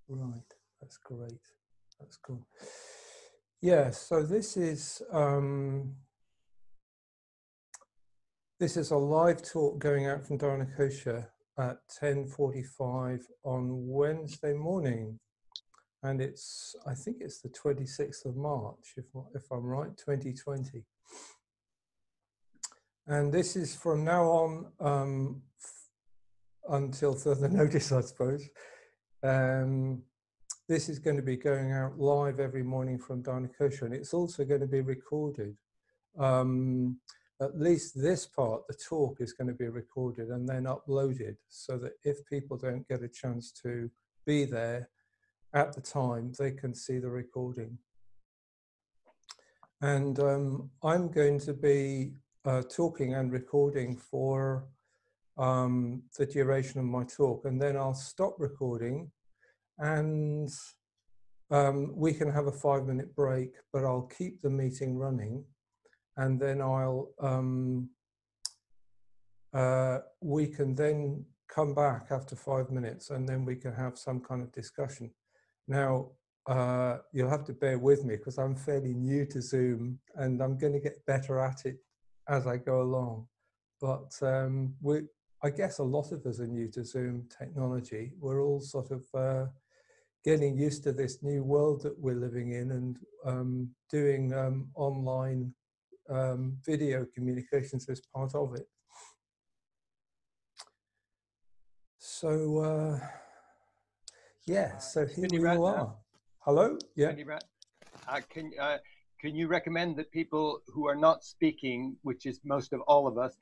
Right, that's great. That's cool. Yeah, so this is a live talk going out from Dharma at 10:45 on Wednesday morning, and I think it's the 26th of March, if I'm right, 2020. And this is from now on until further notice, I suppose. This is going to be going out live every morning from Dharma, and it's also going to be recorded. At least this part, the talk, is going to be recorded and then uploaded, so that if people don't get a chance to be there at the time, they can see the recording. And I'm going to be talking and recording for the duration of my talk, and then I'll stop recording, and we can have a 5-minute break, but I'll keep the meeting running. And then we can then come back after 5 minutes, and then we can have some kind of discussion. Now, you'll have to bear with me because I'm fairly new to Zoom, and I'm going to get better at it as I go along. But I guess a lot of us are new to Zoom technology. We're all sort of getting used to this new world that we're living in, and doing online video communications as part of it. So yeah, so here we all are. Hello? Yeah. Can you recommend that people who are not speaking, which is most of all of us,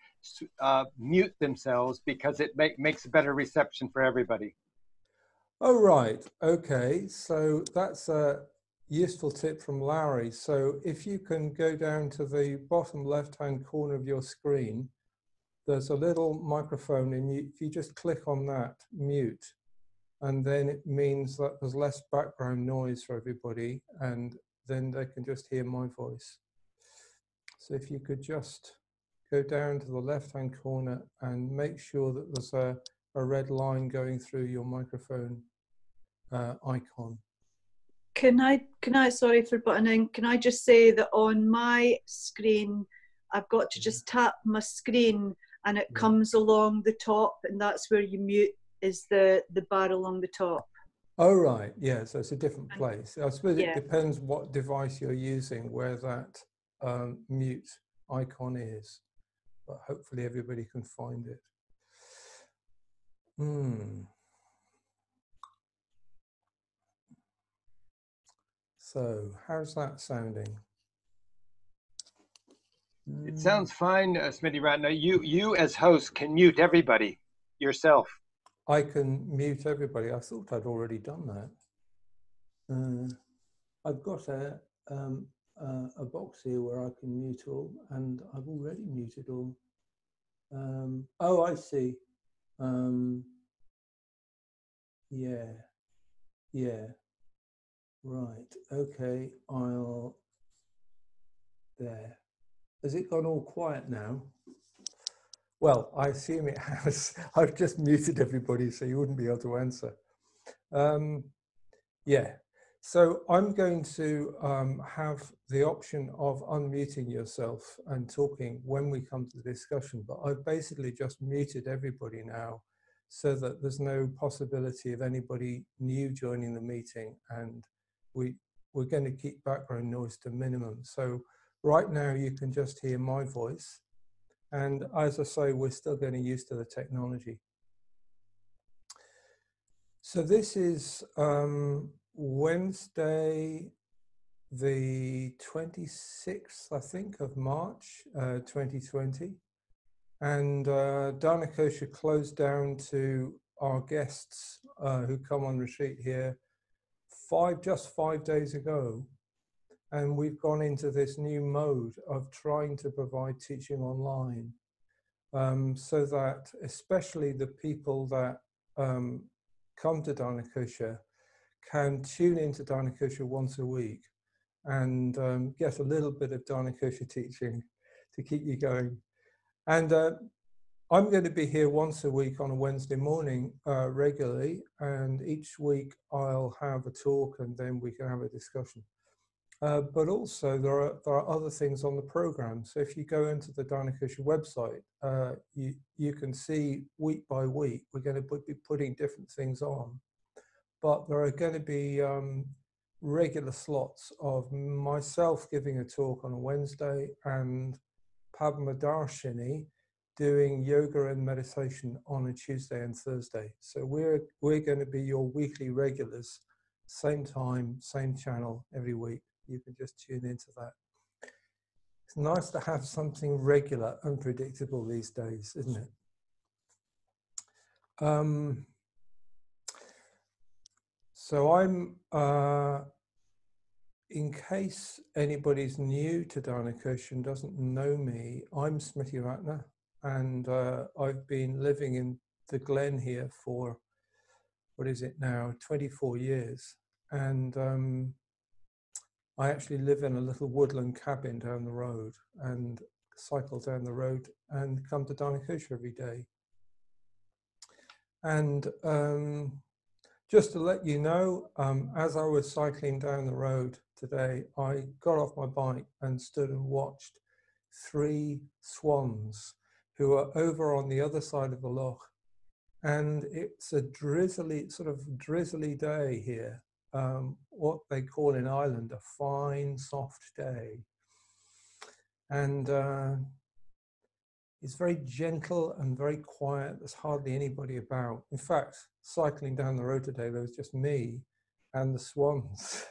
mute themselves, because it makes a better reception for everybody? Oh, right. Okay. So that's a useful tip from Larry. So if you can go down to the bottom left-hand corner of your screen, there's a little microphone, and if you just click on that, mute, and then it means that there's less background noise for everybody, and then they can just hear my voice. So if you could just go down to the left-hand corner and make sure that there's a red line going through your microphone icon. Can I, sorry for butting in, can I just say that on my screen, I've got to just tap my screen and it comes along the top, and that's where you mute, is the bar along the top. Oh, right. Yeah, so it's a different place. I suppose it depends what device you're using, where that mute icon is, but hopefully everybody can find it. So how's that sounding? It sounds fine, Smritiratna. You as host can mute everybody yourself. I can mute everybody. I thought I'd already done that. I've got a box here where I can mute all, and I've already muted all. Oh, I see. Yeah. Right. Okay. There. Has it gone all quiet now? Well, I assume it has. I've just muted everybody, so you wouldn't be able to answer. Yeah. So I'm going to have the option of unmuting yourself and talking when we come to the discussion, but I've basically just muted everybody now, so that there's no possibility of anybody new joining the meeting, and we're going to keep background noise to minimum. So right now you can just hear my voice, and as I say, we're still getting used to the technology. So this is Wednesday, the 26th, I think, of March, 2020. And Dharma closed down to our guests who come on retreat here just 5 days ago. And we've gone into this new mode of trying to provide teaching online, so that especially the people that come to Dharma can tune into Dharma once a week and get a little bit of Dharma teaching to keep you going. And I'm going to be here once a week on a Wednesday morning regularly, and each week I'll have a talk and then we can have a discussion. But also there are other things on the program. So if you go into the Dharma website, you can see week by week we're going to be putting different things on. But there are going to be regular slots of myself giving a talk on a Wednesday and Padmadarshini doing yoga and meditation on a Tuesday and Thursday. So we're going to be your weekly regulars, same time, same channel every week. You can just tune into that. It's nice to have something regular and predictable these days, isn't it? So I'm, in case anybody's new to Dharma and doesn't know me, I'm Smritiratna, and I've been living in the Glen here for, what is it now, 24 years. And I actually live in a little woodland cabin down the road and cycle down the road and come to Dharma every day. And just to let you know, as I was cycling down the road today, I got off my bike and stood and watched 3 swans who are over on the other side of the loch. And it's a drizzly, sort of drizzly day here, what they call in Ireland a fine, soft day. And it's very gentle and very quiet. There's hardly anybody about. In fact, cycling down the road today, there was just me and the swans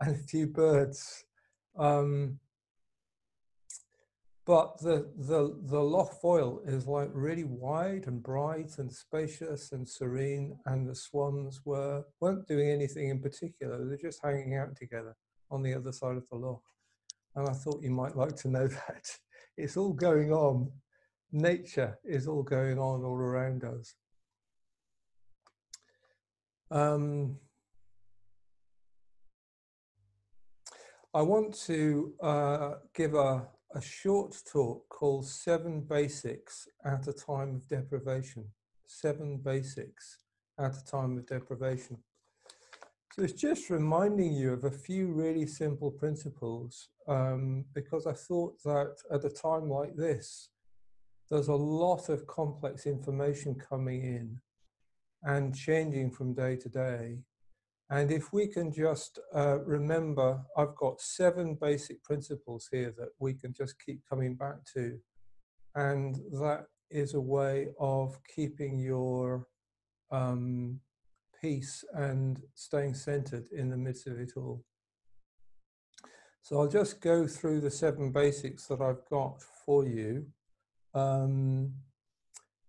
and a few birds. But the Loch Foyle is like really wide and bright and spacious and serene, and the swans weren't doing anything in particular. They're just hanging out together on the other side of the loch. And I thought you might like to know that. It's all going on. Nature is all going on all around us. I want to give a short talk called 7 Basics at a Time of Deprivation. 7 Basics at a Time of Deprivation. So it's just reminding you of a few really simple principles, because I thought that at a time like this, there's a lot of complex information coming in and changing from day to day. And if we can just remember, I've got 7 basic principles here that we can just keep coming back to. And that is a way of keeping your peace and staying centered in the midst of it all. So I'll just go through the 7 basics that I've got for you. And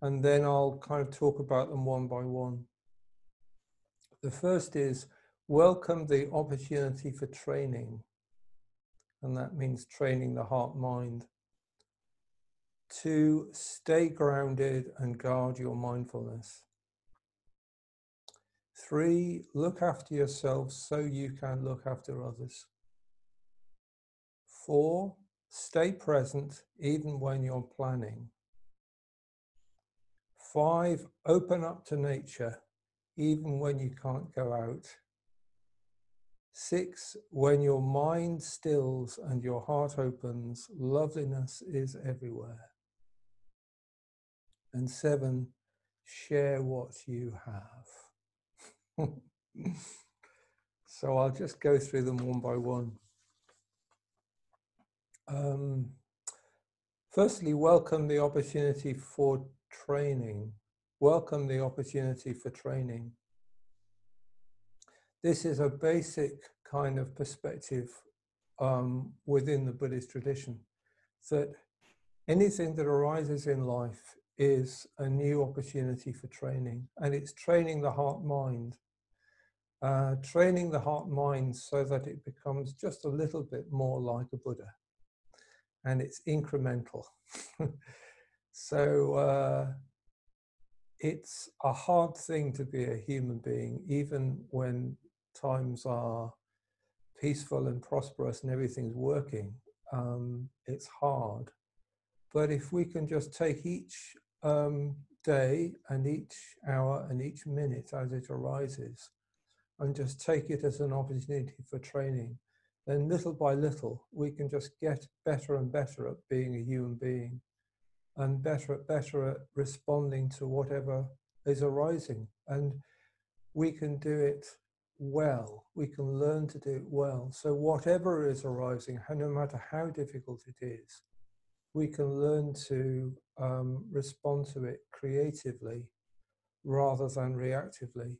then I'll kind of talk about them one by one. The first is welcome the opportunity for training. And that means training the heart-mind. 2, stay grounded and guard your mindfulness. 3, look after yourself so you can look after others. 4, stay present even when you're planning. 5, open up to nature even when you can't go out. 6, when your mind stills and your heart opens, loveliness is everywhere. And 7, share what you have. So I'll just go through them one by one. Firstly, welcome the opportunity for training. Welcome the opportunity for training. This is a basic kind of perspective within the Buddhist tradition, that anything that arises in life is a new opportunity for training, and it's training the heart-mind. Training the heart-mind so that it becomes just a little bit more like a Buddha, and it's incremental. So it's a hard thing to be a human being, even when times are peaceful and prosperous and everything's working. It's hard. But if we can just take each day and each hour and each minute as it arises, and just take it as an opportunity for training, then little by little we can just get better and better at being a human being, and better at responding to whatever is arising. And we can do it well. We can learn to do it well. So whatever is arising, no matter how difficult it is, we can learn to respond to it creatively rather than reactively.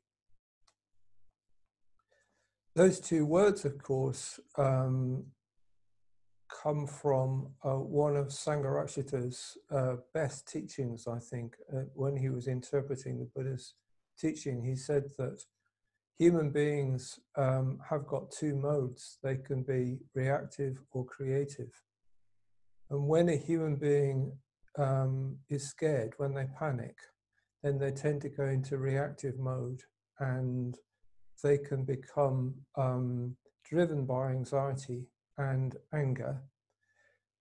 Those two words, of course, come from one of Sangharakshita's best teachings, I think. When he was interpreting the Buddha's teaching, he said that human beings have got two modes. They can be reactive or creative. And when a human being is scared, when they panic, then they tend to go into reactive mode, and they can become driven by anxiety and anger,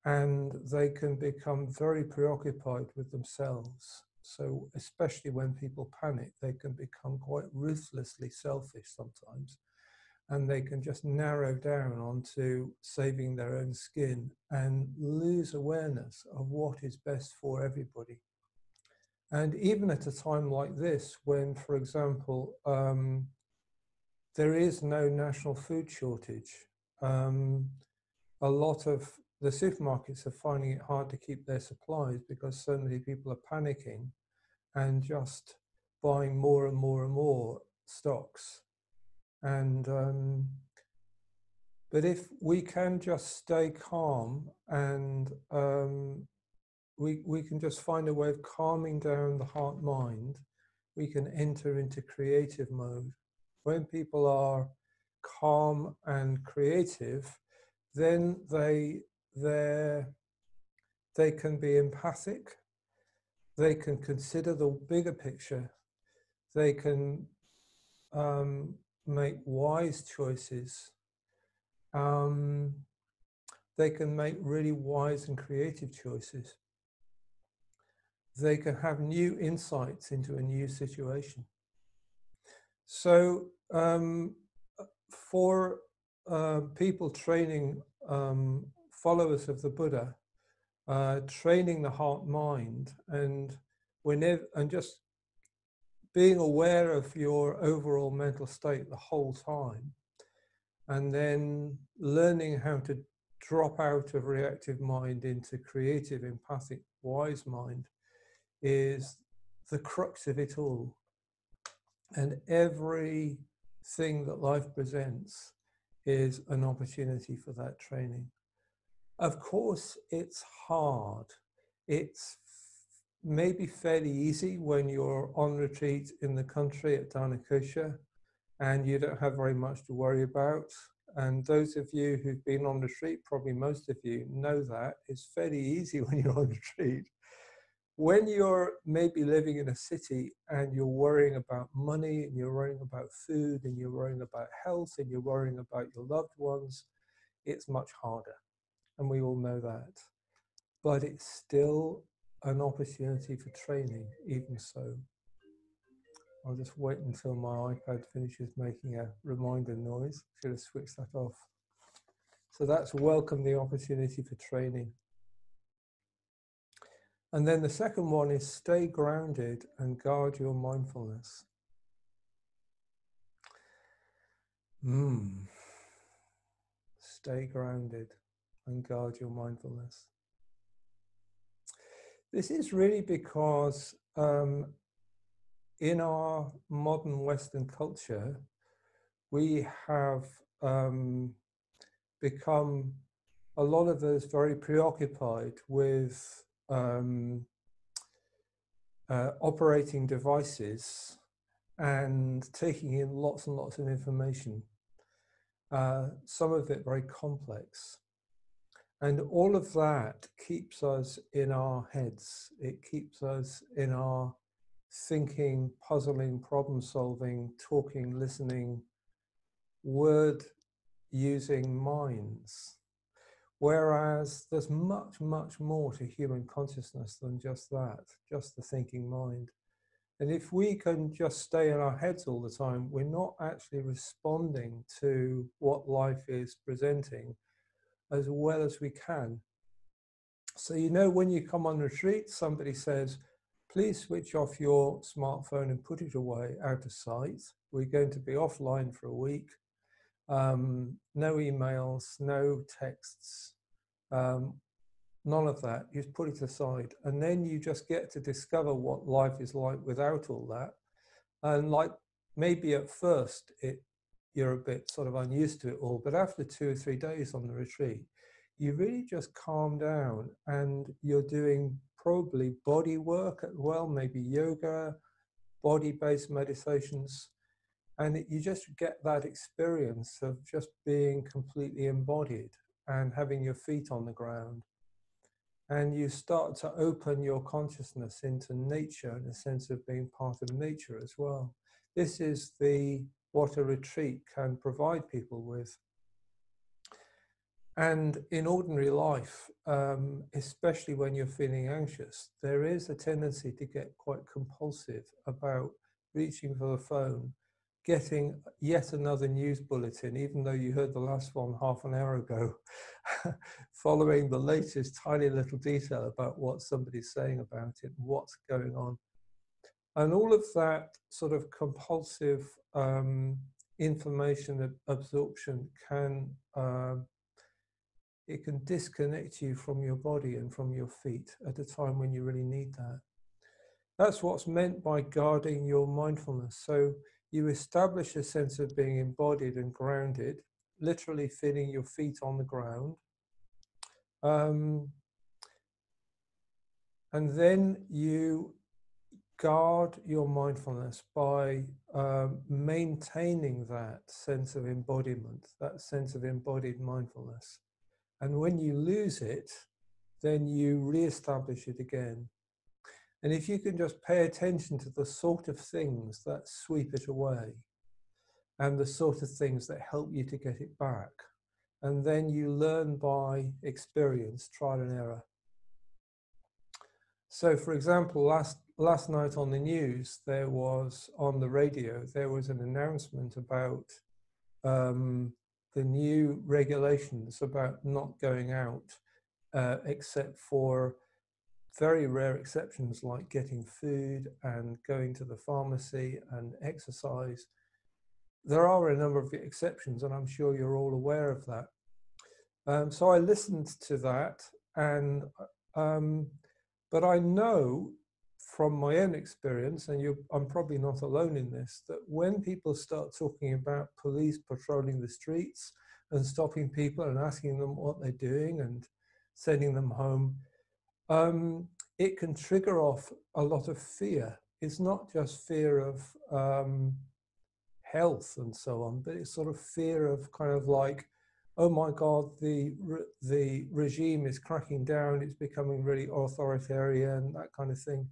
and they can become very preoccupied with themselves. So especially when people panic, they can become quite ruthlessly selfish sometimes, and they can just narrow down onto saving their own skin and lose awareness of what is best for everybody. And even at a time like this, when, for example, there is no national food shortage, a lot of the supermarkets are finding it hard to keep their supplies because so many people are panicking and just buying more and more and more stocks. And but if we can just stay calm, and we can just find a way of calming down the heart mind, we can enter into creative mode. When people are calm and creative, then they can be empathic, they can consider the bigger picture, they can make wise choices, they can make really wise and creative choices. They can have new insights into a new situation. So for people training followers of the Buddha, training the heart mind, and just being aware of your overall mental state the whole time, and then learning how to drop out of reactive mind into creative, empathic, wise mind is the crux of it all. And everything that life presents is an opportunity for that training. Of course, it's hard. It's maybe fairly easy when you're on retreat in the country at Dharmakosha and you don't have very much to worry about. And those of you who've been on retreat, probably most of you know that it's fairly easy when you're on retreat. When you're maybe living in a city and you're worrying about money, and you're worrying about food, and you're worrying about health, and you're worrying about your loved ones, it's much harder. And we all know that. But it's still an opportunity for training, even so. I'll just wait until my iPad finishes making a reminder noise. Should have switched that off. So that's welcome the opportunity for training. And then the second one is stay grounded and guard your mindfulness. Stay grounded and guard your mindfulness. This is really because in our modern Western culture, we have become a lot of us very preoccupied with operating devices and taking in lots and lots of information, some of it very complex. And all of that keeps us in our heads. It keeps us in our thinking, puzzling, problem solving, talking, listening, word using minds. Whereas there's much, much more to human consciousness than just that, just the thinking mind. And if we can just stay in our heads all the time, we're not actually responding to what life is presenting as well as we can. So, you know, when you come on retreat, somebody says, please switch off your smartphone and put it away out of sight. We're going to be offline for a week. No emails, no texts, none of that. You just put it aside. And then you just get to discover what life is like without all that. And like maybe at first you're a bit sort of unused to it all, but after 2 or 3 days on the retreat, you really just calm down and you're doing probably body work as well, maybe yoga, body-based meditations. And you just get that experience of just being completely embodied and having your feet on the ground. And you start to open your consciousness into nature in a sense of being part of nature as well. This is what a retreat can provide people with. And in ordinary life, especially when you're feeling anxious, there is a tendency to get quite compulsive about reaching for the phone, getting yet another news bulletin, even though you heard the last one half an hour ago, following the latest tiny little detail about what somebody's saying about it, what's going on. And all of that sort of compulsive information absorption it can disconnect you from your body and from your feet at a time when you really need that. That's what's meant by guarding your mindfulness. So you establish a sense of being embodied and grounded, literally feeling your feet on the ground. And then you guard your mindfulness by maintaining that sense of embodiment, that sense of embodied mindfulness. And when you lose it, then you re-establish it again. And if you can just pay attention to the sort of things that sweep it away and the sort of things that help you to get it back, and then you learn by experience, trial and error. So, for example, last night on the news, on the radio, there was an announcement about the new regulations about not going out, except for very rare exceptions like getting food and going to the pharmacy and exercise. There are a number of exceptions, and I'm sure you're all aware of that. So I listened to that, and but I know from my own experience, and I'm probably not alone in this, that when people start talking about police patrolling the streets and stopping people and asking them what they're doing and sending them home, it can trigger off a lot of fear. It's not just fear of health and so on, but it's sort of fear of kind of like, oh my God, the regime is cracking down, it's becoming really authoritarian, that kind of thing.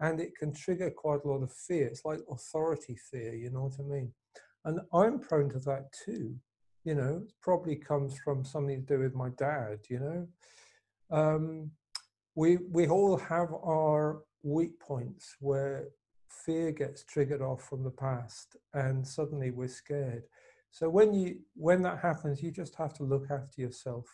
And it can trigger quite a lot of fear. It's like authority fear, you know what I mean? And I'm prone to that too. You know, it probably comes from something to do with my dad, you know? We all have our weak points where fear gets triggered off from the past and suddenly we're scared. So when that happens, you just have to look after yourself,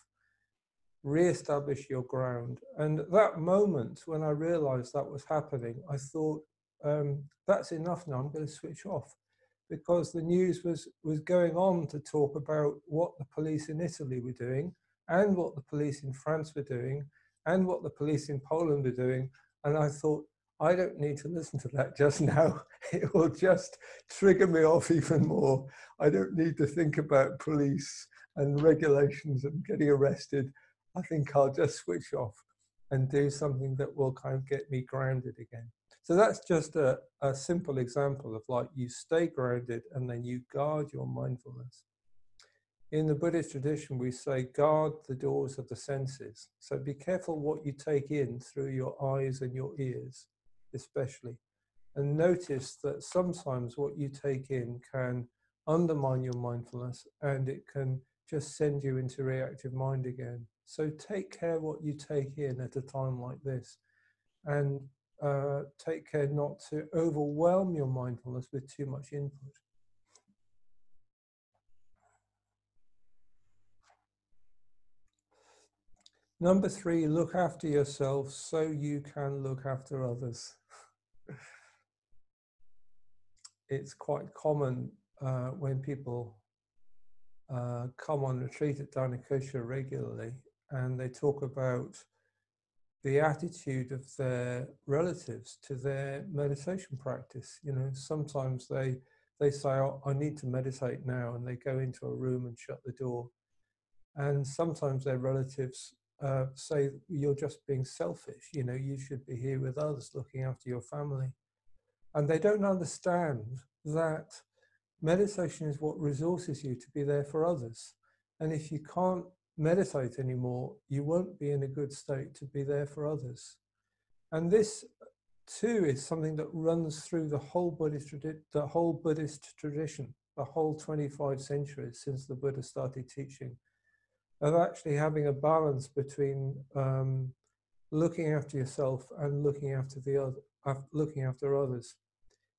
re-establish your ground. And that moment when I realized that was happening, I thought, that's enough now, I'm going to switch off. Because the news was going on to talk about what the police in Italy were doing and what the police in France were doing and what the police in Poland were doing. And I thought, I don't need to listen to that just now. It will just trigger me off even more. I don't need to think about police and regulations and getting arrested. I think I'll just switch off and do something that will kind of get me grounded again. So that's just a simple example of like you stay grounded and then you guard your mindfulness. In the Buddhist tradition, we say guard the doors of the senses. So be careful what you take in through your eyes and your ears, especially. And notice that sometimes what you take in can undermine your mindfulness and it can just send you into reactive mind again. So take care what you take in at a time like this, and take care not to overwhelm your mindfulness with too much input. Number 3, look after yourself so you can look after others. It's quite common when people come on retreat at Dharma regularly, and they talk about the attitude of their relatives to their meditation practice. You know, sometimes they say, oh, I need to meditate now, and they go into a room and shut the door. And sometimes their relatives say, you're just being selfish, you know, you should be here with us looking after your family. And they don't understand that meditation is what resources you to be there for others. And if you can't meditate anymore, you won't be in a good state to be there for others. And this too is something that runs through the whole Buddhist tradition, the whole 25 centuries since the Buddha started teaching, of actually having a balance between looking after yourself and looking after others.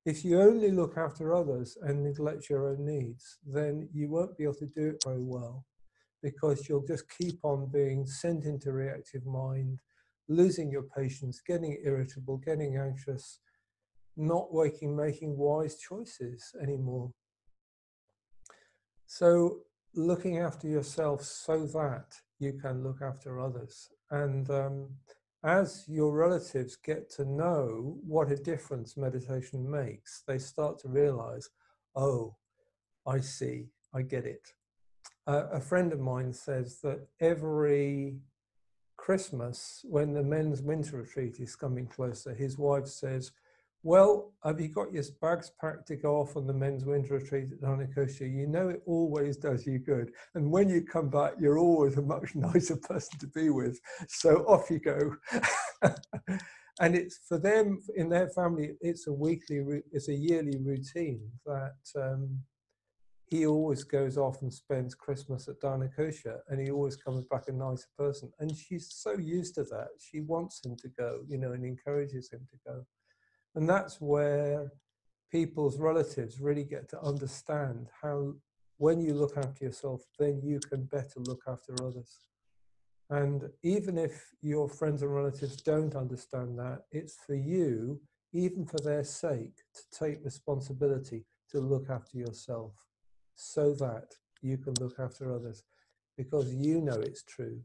If you only look after others and neglect your own needs, then you won't be able to do it very well, because you'll just keep on being sent into reactive mind, losing your patience, getting irritable, getting anxious, not making wise choices anymore. So looking after yourself so that you can look after others. And as your relatives get to know what a difference meditation makes, they start to realize, oh, I see, I get it. A friend of mine says that every Christmas, when the men's winter retreat is coming closer, his wife says, well, have you got your bags packed to go off on the men's winter retreat at Dharma? You know it always does you good. And when you come back, you're always a much nicer person to be with. So off you go. And it's for them, in their family, it's a yearly routine that he always goes off and spends Christmas at Dharma, and he always comes back a nicer person. And she's so used to that. She wants him to go, you know, and encourages him to go. And that's where people's relatives really get to understand how, when you look after yourself, then you can better look after others. And even if your friends and relatives don't understand that, it's for you, even for their sake, to take responsibility to look after yourself so that you can look after others, because you know it's true.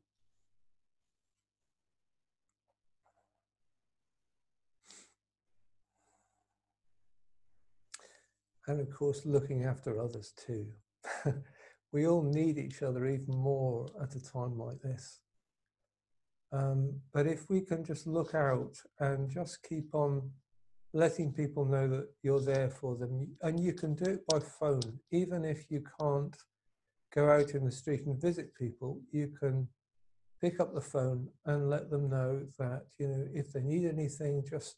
And of course, looking after others too. We all need each other even more at a time like this. But if we can just look out and just keep on letting people know that you're there for them, and you can do it by phone, even if you can't go out in the street and visit people, you can pick up the phone and let them know that, you know, if they need anything, just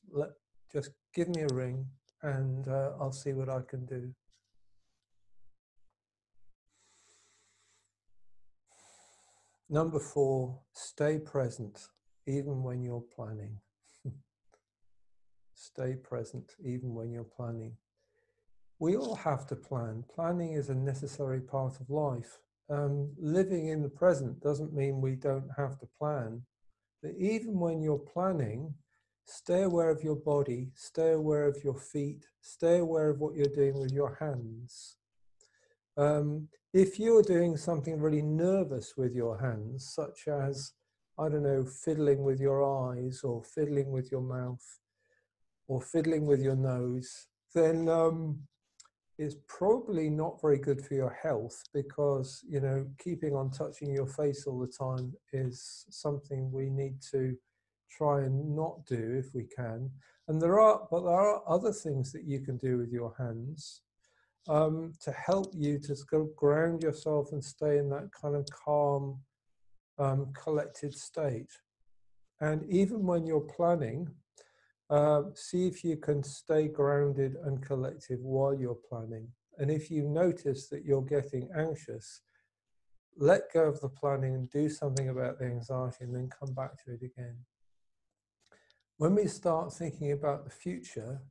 give me a ring, and I'll see what I can do. Number 4, stay present, even when you're planning. Stay present, even when you're planning. We all have to plan. Planning is a necessary part of life. Living in the present doesn't mean we don't have to plan. But even when you're planning, stay aware of your body, stay aware of your feet, stay aware of what you're doing with your hands. If you're doing something really nervous with your hands, such as, I don't know, fiddling with your eyes, or fiddling with your mouth, or fiddling with your nose, then it's probably not very good for your health, because, you know, keeping on touching your face all the time is something we need to try and not do if we can. And there are other things that you can do with your hands to help you to ground yourself and stay in that kind of calm, collected state. And even when you're planning, see if you can stay grounded and collected while you're planning. And if you notice that you're getting anxious, let go of the planning and do something about the anxiety and then come back to it again. When we start thinking about the future,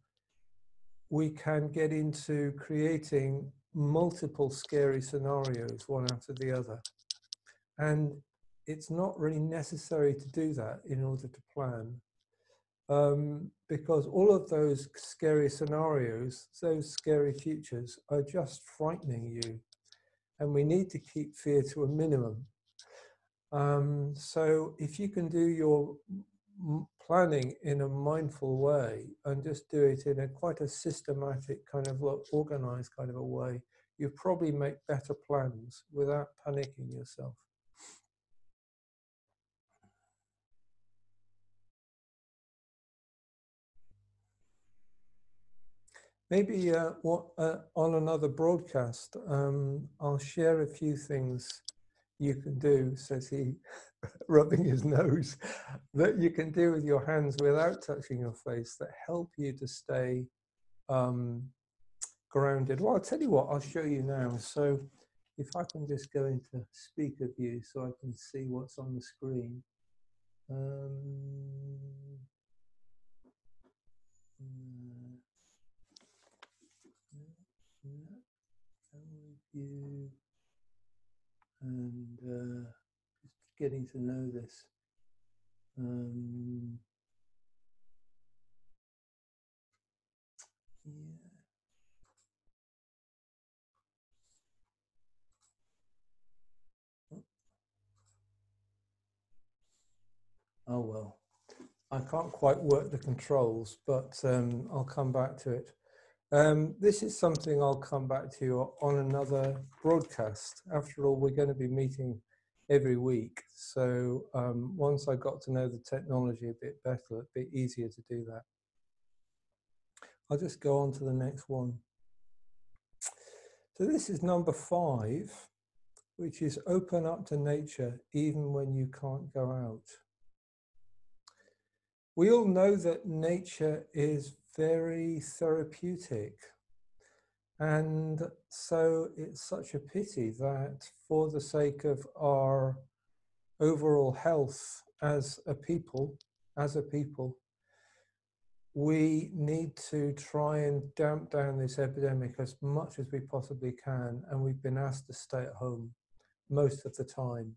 we can get into creating multiple scary scenarios, one after the other. And it's not really necessary to do that in order to plan. Because all of those scary scenarios, those scary futures, are just frightening you. And we need to keep fear to a minimum. So if you can do your planning in a mindful way and just do it in a quite a systematic kind of organized kind of a way, you probably make better plans without panicking yourself. Maybe on another broadcast, I'll share a few things you can do, says he, rubbing his nose, that you can do with your hands without touching your face that help you to stay grounded. Well, I'll tell you what, I'll show you now. So if I can just go into speaker view so I can see what's on the screen. View and just getting to know this. Yeah. Oh well, I can't quite work the controls, but I'll come back to it. This is something I'll come back to on another broadcast. After all, we're going to be meeting every week. So once I got to know the technology a bit better, a bit easier to do that. I'll just go on to the next one. So this is number 5, which is open up to nature even when you can't go out. We all know that nature is very therapeutic. And so it's such a pity that for the sake of our overall health as a people, we need to try and damp down this epidemic as much as we possibly can. And we've been asked to stay at home most of the time,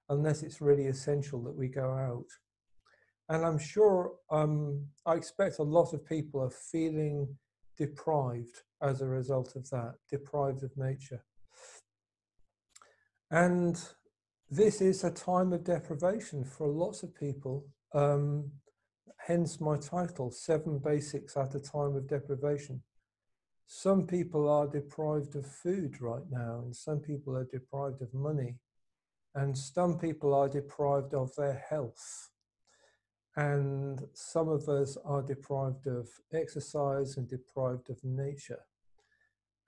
unless it's really essential that we go out. And I'm sure, I expect a lot of people are feeling deprived as a result of that, deprived of nature. And this is a time of deprivation for lots of people, hence my title, 7 Basics at a Time of Deprivation. Some people are deprived of food right now, and some people are deprived of money, and some people are deprived of their health. And some of us are deprived of exercise and deprived of nature.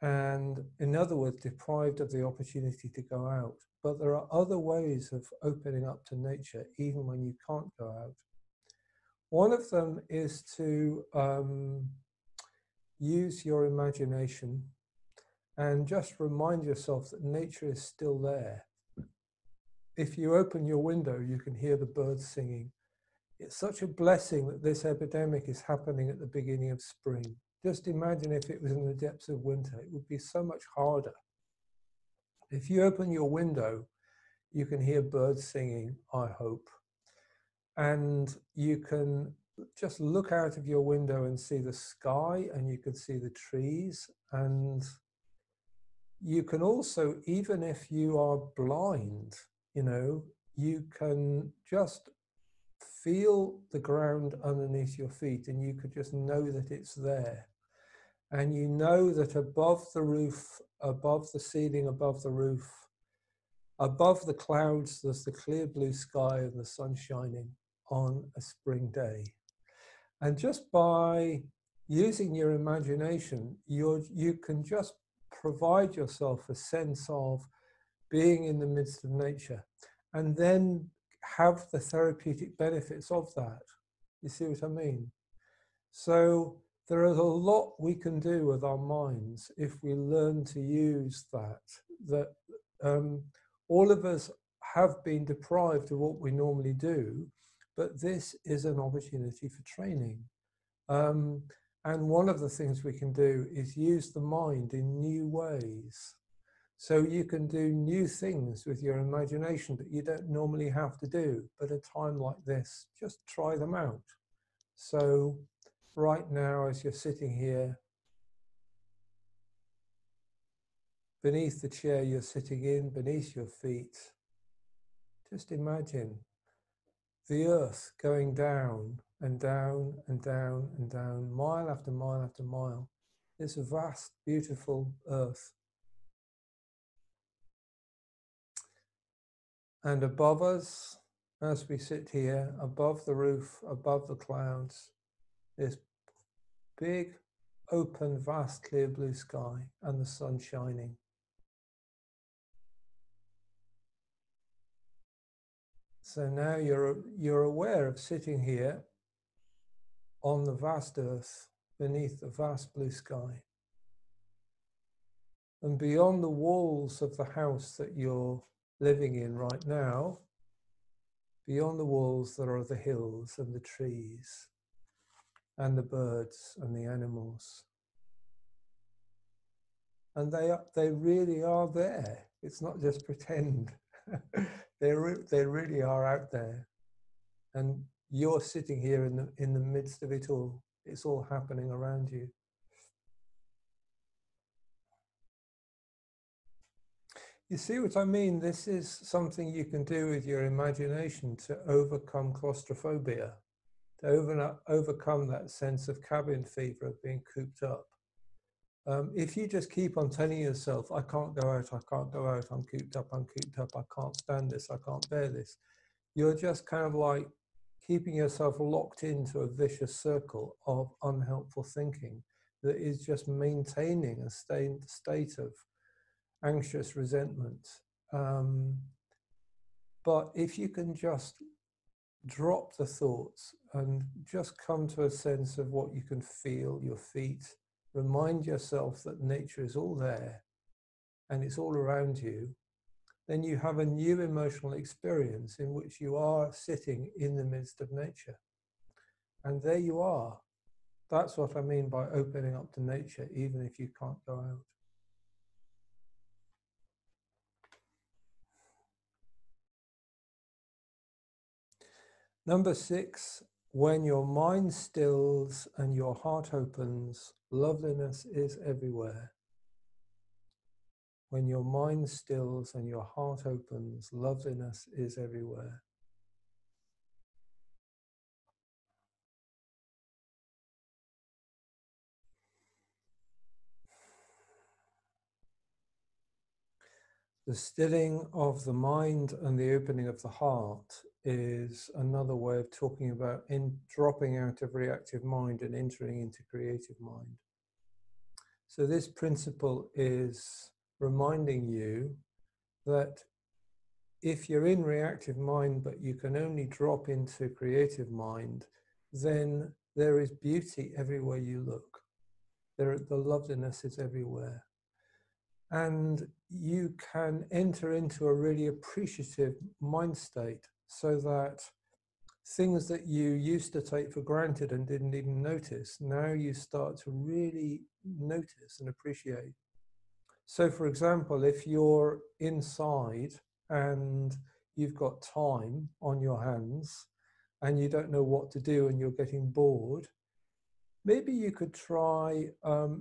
And in other words, deprived of the opportunity to go out. But there are other ways of opening up to nature, even when you can't go out. One of them is to use your imagination and just remind yourself that nature is still there. If you open your window, you can hear the birds singing. It's such a blessing that this epidemic is happening at the beginning of spring. Just imagine if it was in the depths of winter, it would be so much harder. If you open your window, you can hear birds singing, I hope. And you can just look out of your window and see the sky, and you can see the trees. And you can also, even if you are blind, you can just feel the ground underneath your feet, and you could just know that it's there. And you know that above the roof, above the ceiling, above the roof, above the clouds, there's the clear blue sky and the sun shining on a spring day. And just by using your imagination, you can just provide yourself a sense of being in the midst of nature, and then have the therapeutic benefits of that. You see what I mean? So there is a lot we can do with our minds if we learn to use that. All of us have been deprived of what we normally do, but this is an opportunity for training. And one of the things we can do is use the mind in new ways. So you can do new things with your imagination that you don't normally have to do, but at a time like this, just try them out. So right now, as you're sitting here, beneath the chair you're sitting in, beneath your feet, just imagine the earth going down and down and down and down, mile after mile after mile. This vast, beautiful earth. And above us, as we sit here, above the roof, above the clouds, this big, open, vast, clear blue sky and the sun shining. So now you're aware of sitting here on the vast earth, beneath the vast blue sky. And beyond the walls of the house that you're living in right now, beyond the walls there are the hills and the trees and the birds and the animals. And they really are there. It's not just pretend. They really are out there. And you're sitting here in the midst of it all. It's all happening around you. You see what I mean? This is something you can do with your imagination to overcome claustrophobia, to overcome that sense of cabin fever of being cooped up. If you just keep on telling yourself, I can't go out, I can't go out, I'm cooped up, I can't stand this, I can't bear this, you're just kind of like keeping yourself locked into a vicious circle of unhelpful thinking that is just maintaining a state of anxious resentment. But if you can just drop the thoughts and just come to a sense of what you can feel, your feet, remind yourself that nature is all there and it's all around you, then you have a new emotional experience in which you are sitting in the midst of nature. And there you are. That's what I mean by opening up to nature, even if you can't go out. Number 6, when your mind stills and your heart opens, loveliness is everywhere. When your mind stills and your heart opens, loveliness is everywhere. The stilling of the mind and the opening of the heart is another way of talking about dropping out of reactive mind and entering into creative mind. So this principle is reminding you that if you're in reactive mind, but you can only drop into creative mind, then there is beauty everywhere you look. The loveliness is everywhere. And you can enter into a really appreciative mind state so that things that you used to take for granted and didn't even notice, now you start to really notice and appreciate. So for example, if you're inside and you've got time on your hands and you don't know what to do and you're getting bored, maybe you could try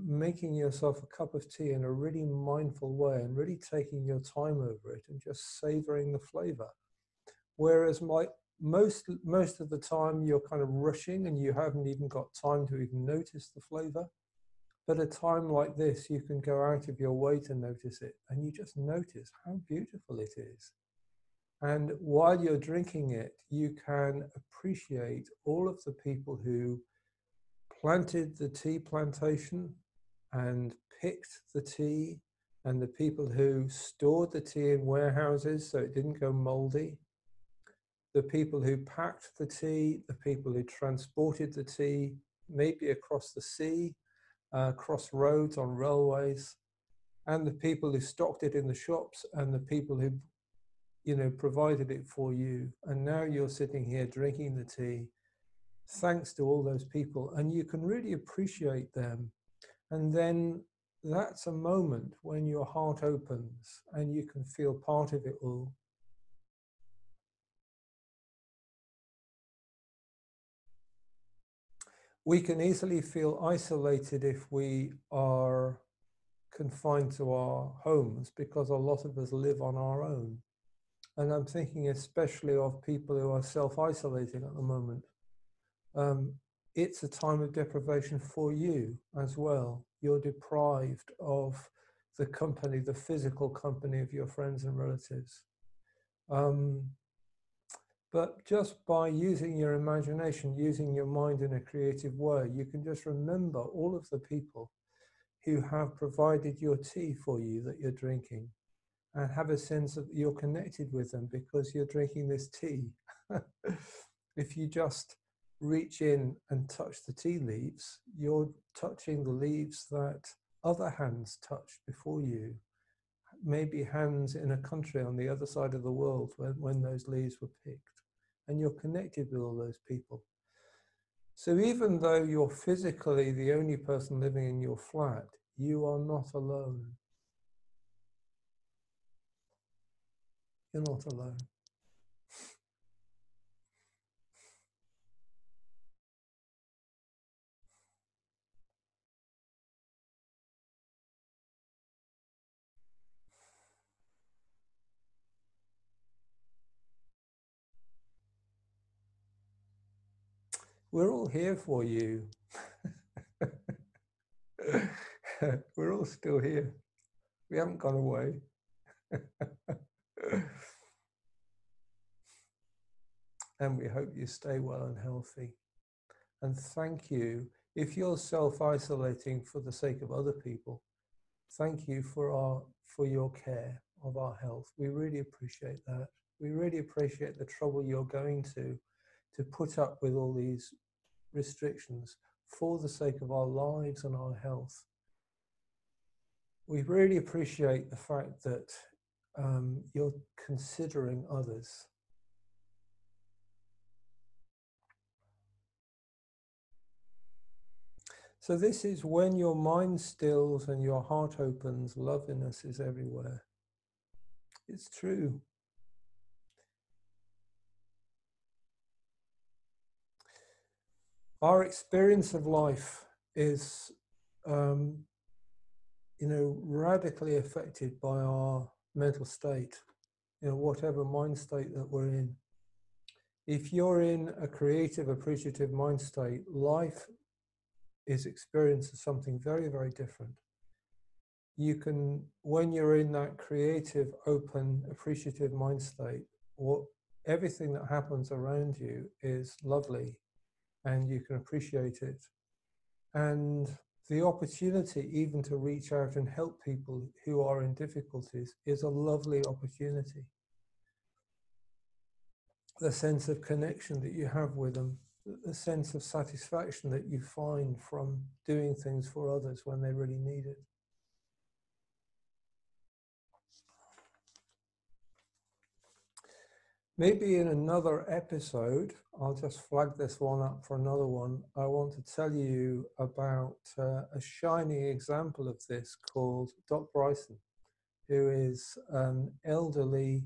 making yourself a cup of tea in a really mindful way and really taking your time over it and just savoring the flavor. Whereas most of the time you're kind of rushing and you haven't even got time to even notice the flavor. But a time like this, you can go out of your way to notice it, and you just notice how beautiful it is. And while you're drinking it, you can appreciate all of the people who planted the tea plantation and picked the tea, and the people who stored the tea in warehouses so it didn't go moldy, the people who packed the tea, the people who transported the tea, maybe across the sea, across roads on railways, and the people who stocked it in the shops, and the people who you know, provided it for you, and now you're sitting here drinking the tea, thanks to all those people, and you can really appreciate them. And then that's a moment when your heart opens and you can feel part of it all. We can easily feel isolated if we are confined to our homes, because a lot of us live on our own. And I'm thinking especially of people who are self-isolating at the moment. It's a time of deprivation for you as well. You're deprived of the company, the physical company of your friends and relatives. But just by using your imagination, using your mind in a creative way, you can just remember all of the people who have provided your tea for you that you're drinking, and have a sense that you're connected with them because you're drinking this tea. If you just reach in and touch the tea leaves, you're touching the leaves that other hands touched before you. Maybe hands in a country on the other side of the world when those leaves were picked. And you're connected with all those people. So even though you're physically the only person living in your flat, you are not alone. You're not alone. We're all here for you. We're all still here. We haven't gone away. And we hope you stay well and healthy. And thank you. If you're self-isolating for the sake of other people, thank you for your care of our health. We really appreciate that. We really appreciate the trouble you're going to put up with all these restrictions for the sake of our lives and our health. We really appreciate the fact that you're considering others. So this is when your mind stills and your heart opens, loveliness is everywhere. It's true. Our experience of life is, radically affected by our mental state, whatever mind state that we're in. If you're in a creative, appreciative mind state, life is experienced as something very, very different. You can, when you're in that creative, open, appreciative mind state, everything that happens around you is lovely and you can appreciate it. And the opportunity even to reach out and help people who are in difficulties is a lovely opportunity. The sense of connection that you have with them, the sense of satisfaction that you find from doing things for others when they really need it. Maybe in another episode, I'll just flag this one up for another one. I want to tell you about a shining example of this called Dr. Bryson, who is an elderly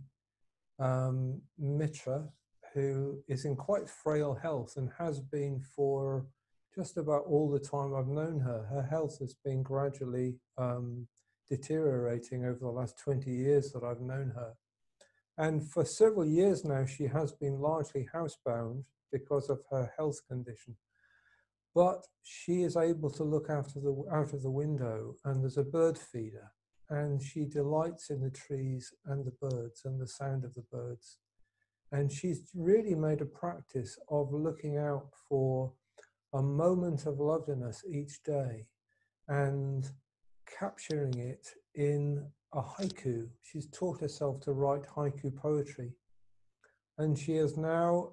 mitra who is in quite frail health and has been for just about all the time I've known her. Her health has been gradually deteriorating over the last 20 years that I've known her. And for several years now, she has been largely housebound because of her health condition. But she is able to look out of the window, and there's a bird feeder, and she delights in the trees and the birds and the sound of the birds. And she's really made a practice of looking out for a moment of loveliness each day and capturing it in a haiku. She's taught herself to write haiku poetry. And she is now,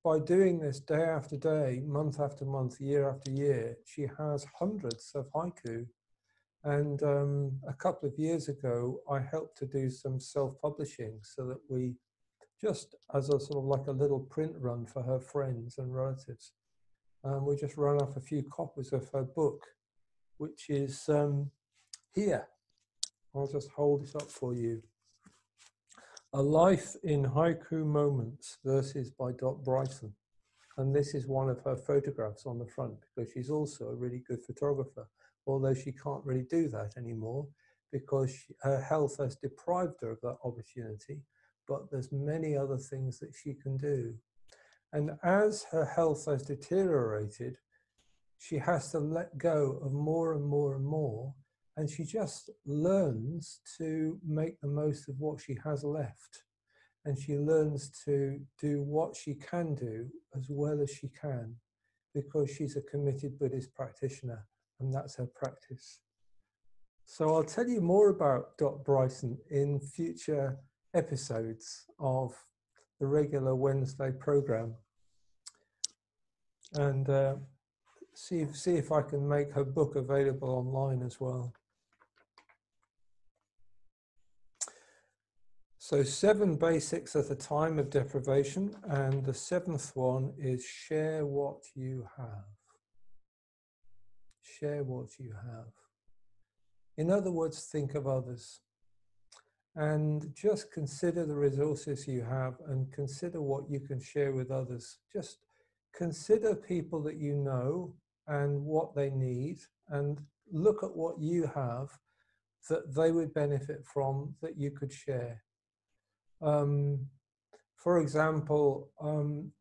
by doing this day after day, month after month, year after year, she has hundreds of haiku And a couple of years ago, I helped to do some self-publishing so that we just as a sort of like a little print run for her friends and relatives. We just run off a few copies of her book, which is here. I'll just hold it up for you. A Life in Haiku Moments, Verses by Dot Bryson. And this is one of her photographs on the front because she's also a really good photographer, although she can't really do that anymore because her health has deprived her of that opportunity. But there's many other things that she can do. And as her health has deteriorated, she has to let go of more and more and more. And she just learns to make the most of what she has left. And she learns to do what she can do as well as she can, because she's a committed Buddhist practitioner, and that's her practice. So I'll tell you more about Dot Bryson in future episodes of the regular Wednesday program, and see if I can make her book available online as well. So 7 basics at a time of deprivation, and the 7th one is share what you have. Share what you have. In other words, think of others. And just consider the resources you have and consider what you can share with others. Just consider people that you know and what they need, and look at what you have that they would benefit from that you could share. For example,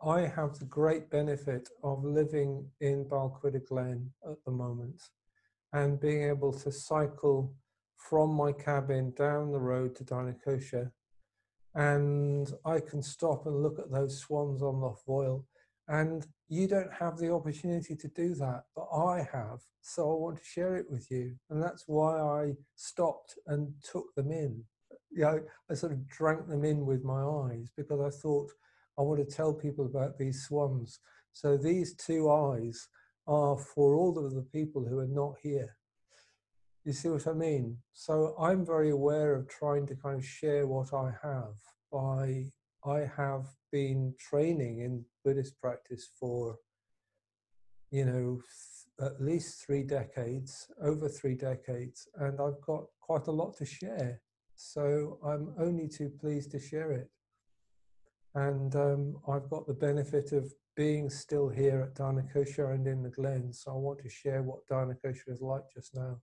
I have the great benefit of living in Balquidder Glen at the moment and being able to cycle from my cabin down the road to Dharmakosha, and I can stop and look at those swans on Loch Foyle, and you don't have the opportunity to do that, but I have, so I want to share it with you, and that's why I stopped and took them in. You know, I sort of drank them in with my eyes because I thought I want to tell people about these swans. So these 2 eyes are for all of the people who are not here. You see what I mean? So I'm very aware of trying to kind of share what I have. I have been training in Buddhist practice for, you know, at least 3 decades, over 3 decades, and I've got quite a lot to share. So I'm only too pleased to share it. And I've got the benefit of being still here at Dharmakosha and in the Glen, so I want to share what Dharmakosha is like just now.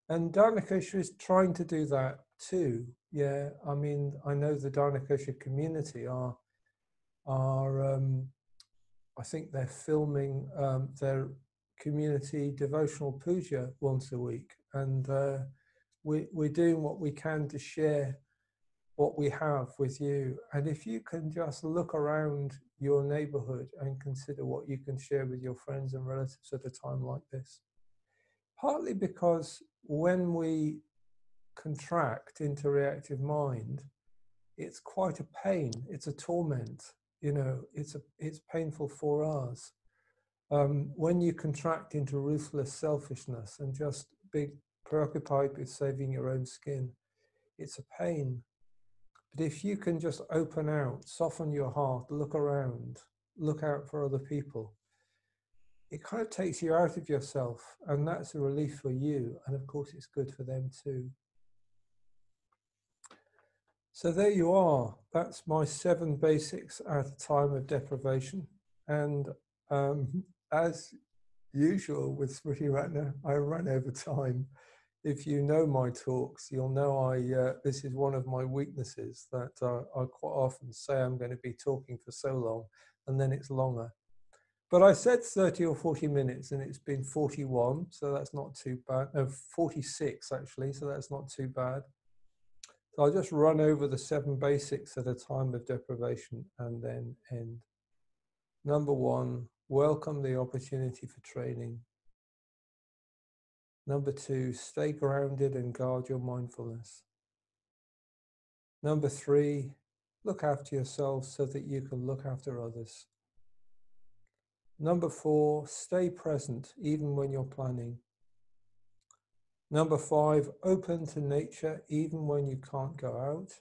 And Dharmakosha is trying to do that too. Yeah, I mean, I know the Dharmakosha community are I think they're filming their community devotional puja once a week, and we're doing what we can to share what we have with you. And if you can just look around your neighborhood and consider what you can share with your friends and relatives at a time like this. Partly because when we contract into reactive mind, it's quite a pain, it's a torment, you know, it's painful for us. When you contract into ruthless selfishness and just be preoccupied with saving your own skin, it's a pain. But if you can just open out, soften your heart, look around, look out for other people, it kind of takes you out of yourself, and that's a relief for you, and of course it's good for them too. So there you are. That's my 7 basics at a time of deprivation. And as usual with Smritiratna, I run over time. If you know my talks, you'll know this is one of my weaknesses, that I quite often say I'm going to be talking for so long, and then it's longer. But I said 30 or 40 minutes, and it's been 41, so that's not too bad. No, 46 actually, so that's not too bad. So I'll just run over the 7 basics at a time of deprivation and then end. Number 1, welcome the opportunity for training. Number 2, stay grounded and guard your mindfulness. Number 3, look after yourself so that you can look after others. Number 4, stay present even when you're planning. Number 5, open to nature even when you can't go out.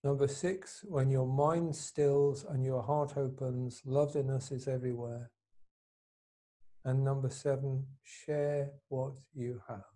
Number 6, when your mind stills and your heart opens, loveliness is everywhere. And number 7, share what you have.